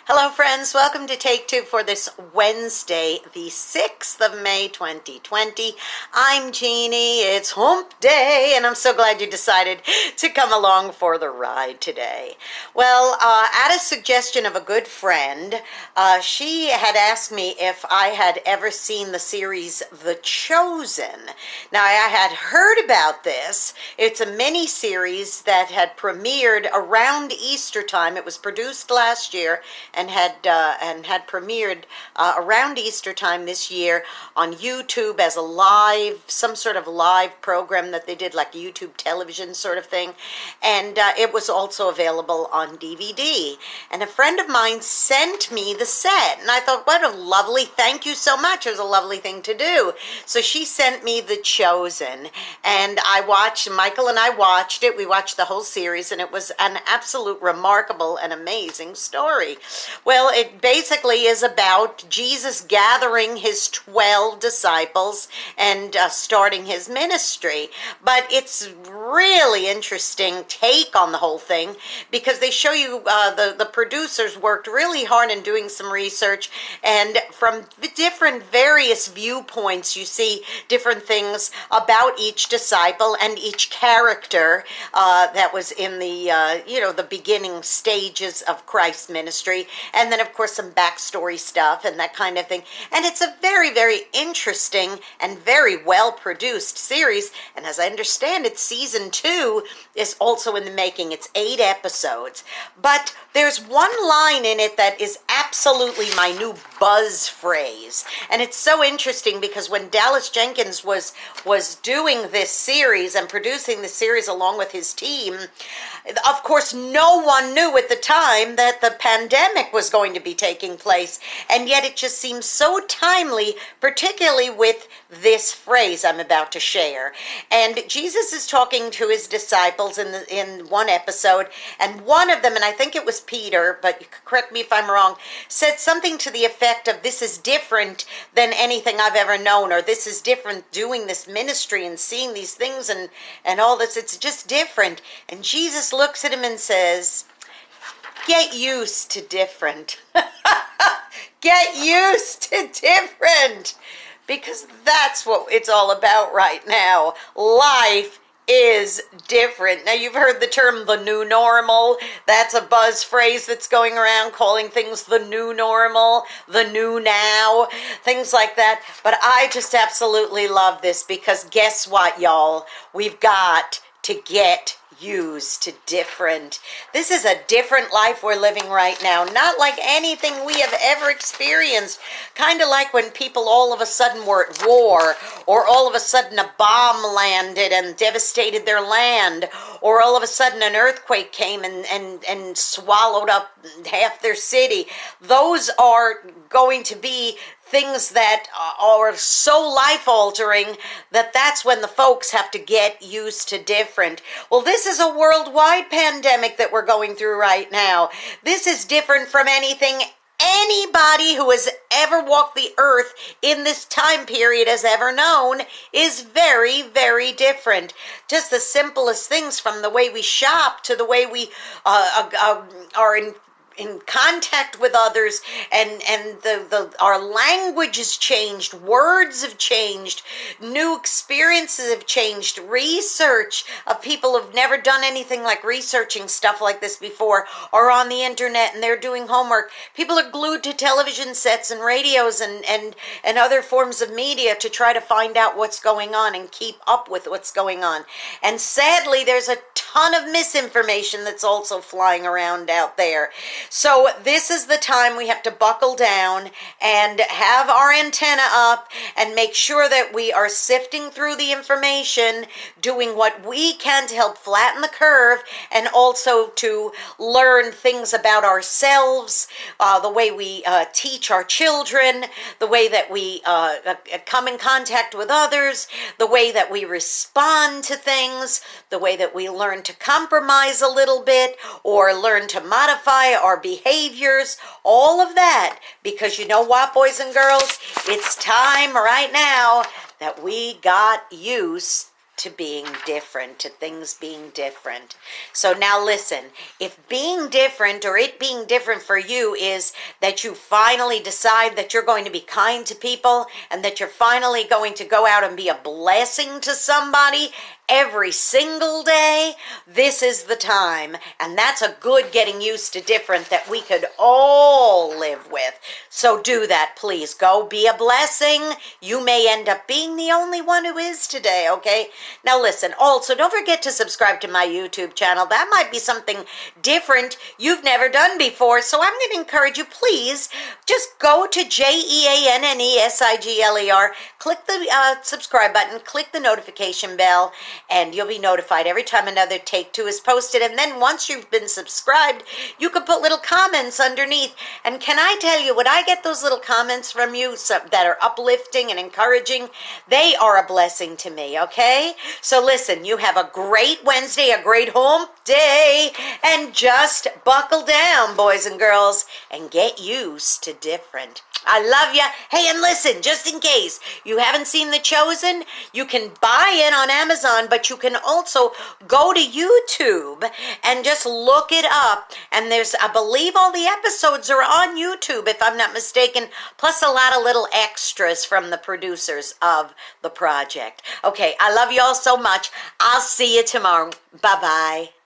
Hello friends, welcome to Take Two for this Wednesday, the 6th of May 2020. I'm Jeannie, it's hump day, and I'm so glad you decided to come along for the ride today. Well, at a suggestion of a good friend, she had asked me if I had ever seen the series The Chosen. Now, I had heard about this. It's a mini-series that had premiered around Easter time. It was produced last year and had premiered around Easter time this year on YouTube as a live, some sort of live program that they did, like YouTube television sort of thing, and it was also available on DVD. And a friend of mine sent me the set, and I thought, what a lovely, thank you so much. It was a lovely thing to do. So she sent me The Chosen, and Michael and I watched it. We watched the whole series, and it was an absolute remarkable and amazing story. Well, it basically is about Jesus gathering his 12 disciples and starting his ministry. But it's really interesting take on the whole thing because they show you the producers worked really hard in doing some research, and from the different various viewpoints you see different things about each disciple and each character that was in the the beginning stages of Christ's ministry. And then, of course, some backstory stuff and that kind of thing. And it's a very, very interesting and very well-produced series. And as I understand it, season 2 is also in the making. It's 8 episodes. But there's one line in it that is absolutely my new buzz phrase. And it's so interesting because when Dallas Jenkins was doing this series and producing the series along with his team, of course, no one knew at the time that the pandemic was going to be taking place, and yet it just seems so timely, particularly with this phrase I'm about to share. And Jesus is talking to his disciples in one episode, and one of them, and I think it was Peter, but you could correct me if I'm wrong, said something to the effect of, "This is different than anything I've ever known," or "This is different doing this ministry and seeing these things and all this. It's just different." And Jesus looks at him and says, "Get used to different." Get used to different. Because that's what it's all about right now. Life is different. Now, you've heard the term the new normal. That's a buzz phrase that's going around, calling things the new normal, the new now, things like that. But I just absolutely love this because guess what, y'all? We've got to get used to different. This is a different life we're living right now, not like anything we have ever experienced. Kind of like when people all of a sudden were at war, or all of a sudden a bomb landed and devastated their land, or all of a sudden an earthquake came and swallowed up half their city. Those are going to be things that are so life-altering that's when the folks have to get used to different. Well, this is a worldwide pandemic that we're going through right now. This is different from anything anybody who has ever walked the earth in this time period has ever known. Is very, very different. Just the simplest things, from the way we shop to the way we are in contact with others, and our language has changed, words have changed, new experiences have changed, research of people who've never done anything like researching stuff like this before, or on the internet and they're doing homework. People are glued to television sets and radios and other forms of media to try to find out what's going on and keep up with what's going on. And sadly, there's a ton of misinformation that's also flying around out there. So this is the time we have to buckle down and have our antenna up and make sure that we are sifting through the information, doing what we can to help flatten the curve, and also to learn things about ourselves, the way we teach our children, the way that we come in contact with others, the way that we respond to things, the way that we learn to compromise a little bit or learn to modify our behaviors, all of that. Because you know what, boys and girls? It's time right now that we got used to being different, to things being different. So now listen, if being different or it being different for you is that you finally decide that you're going to be kind to people and that you're finally going to go out and be a blessing to somebody every single day, this is the time. And that's a good getting used to different that we could all live with. So do that, please. Go be a blessing. You may end up being the only one who is today, okay? Now listen, also don't forget to subscribe to my YouTube channel. That might be something different you've never done before. So I'm going to encourage you, please, just go to JeanneSigler, click the subscribe button, click the notification bell, and you'll be notified every time another Take Two is posted. And then once you've been subscribed, you can put little comments underneath. And can I tell you, when I get those little comments from you that are uplifting and encouraging, they are a blessing to me, okay? So listen, you have a great Wednesday, a great hump day, and just buckle down, boys and girls, and get used to different. I love you. Hey, and listen, just in case you haven't seen The Chosen, you can buy it on Amazon, but you can also go to YouTube and just look it up. And there's, I believe all the episodes are on YouTube, if I'm not mistaken, plus a lot of little extras from the producers of the project. Okay, I love you all so much. I'll see you tomorrow. Bye-bye.